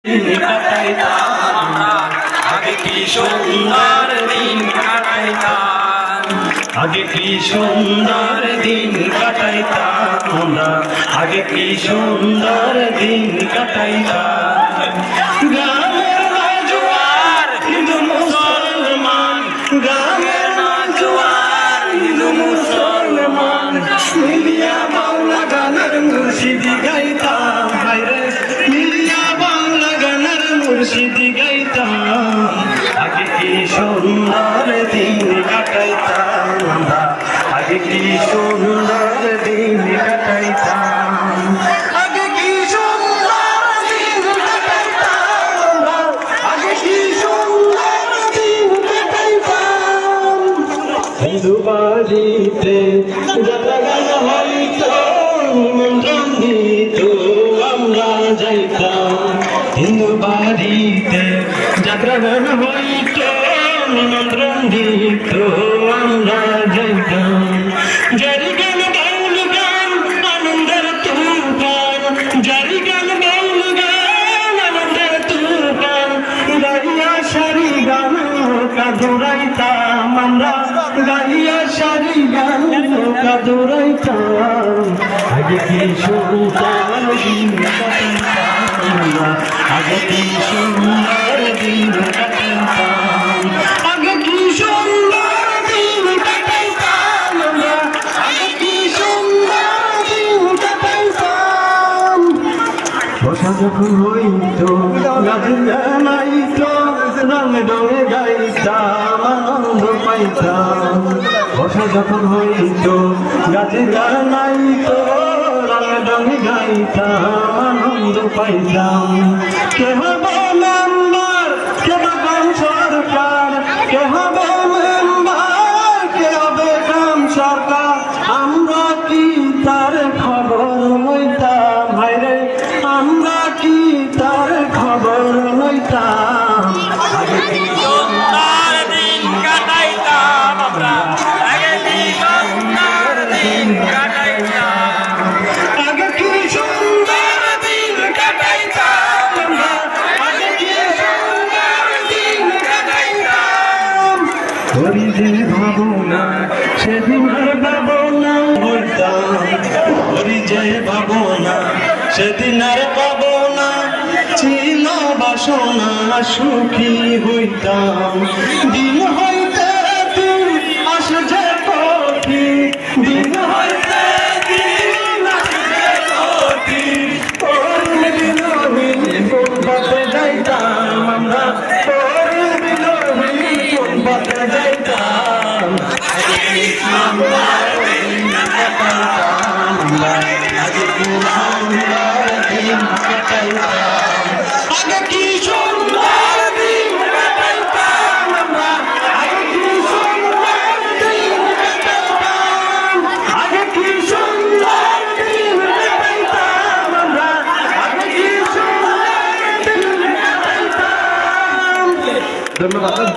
আগে কি সুন্দর দিন কাটাইতাম, আগে কি সুন্দর দিন কাটাইতাম আমরা, আগে কি সুন্দর দিন কাটাইতাম। গ্রামের নওজোয়ান হিন্দু মুসলমান, গ্রামের নওজোয়ান হিন্দু মুসলমান মিলিয়া বাংলা গানের মুর্শিদি গাইতাম, হায়রে মিলিয়া বাংলা গানের মুর্শিদি গাইতাম। আগে কি সুন্দর দিন কাটাইতাম আমরা, আগে কি সুন্দর দিন কাটাইতাম, আগে কি সুন্দর দিন কাটাইতাম আমরা, আগে কি সুন্দর দিন কাটাইতাম। হিন্দু বাড়িতে যাত্রা গান হইতো, নিমন্ত্রণ দিত আমরা যাইতাম। হিন্দু বাড়িতে যাত্রা গান হইতো, নিমন্ত্রণ দিত আমরা যাইতাম। জারি গান বাউল গান আনন্দের তুফান, জারি গান বাউল গান আনন্দের তুফান, গাইয়া সারি গান নৌকা দৌড়াইতাম আমরা, গাইয়া সারি গান নৌকা দৌড়াইতাম। আগে কি সুন্দর দিন কাটাইতাম আমরা, আগে কি সুন্দর দিন কাটাইতাম, আগে কি সুন্দর দিন কাটাইতাম আমরা, আগে কি সুন্দর দিন কাটাইতাম। বসা যখন হইতো গাছে জানাইতো, রঙে ডঙে গাইতাম আনন্দ পাইতাম। বসা যখন হইতো গাছে জানাইতো, রঙে ডঙে গাইতাম আনন্দ পাইতাম। কে হবে মেম্বার, কে গ্রাম সরকার, কে হবে মেম্বার, কে হবে গ্রাম সরকার, আমরা কি তার খবর লইতাম, হায়রে আমরা কি তার খবর লইতাম। আগে কি সুন্দর দিন কাটাইতাম আমরা, আগে কি সুন্দর দিন কাটাইতাম, আগে কি সুন্দর দিন কাটাইতাম আমরা, আগে কি সুন্দর দিন কাটাইতাম। করি যে ভাবনা সেদিন আর ভাবনা হইতাম, করি যে ভাবনা সেদিন আর পাবনা, ছিল বাসনা সুখী হইতাম। দিন হইতে দিন আসে যে কঠিন, দিন হইতে দিন আসে যে কঠিন, করুণ বিনোদিনী কোন পথে যাইতাম আমরা, করুণ বিনোদিনী কোন পথে যাইতাম। আগে কি সুন্দর দিন কাটাইতাম আমরা, আগে কি সুন্দর দিন কাটাইতাম, আগে কি সুন্দর দিন কাটাইতাম আমরা, আগে কি সুন্দর দিন কাটাইতাম, আগে কি সুন্দর দিন কাটাইতাম আমরা, আগে কি সুন্দর দিন কাটাইতাম। ধন্যবাদ।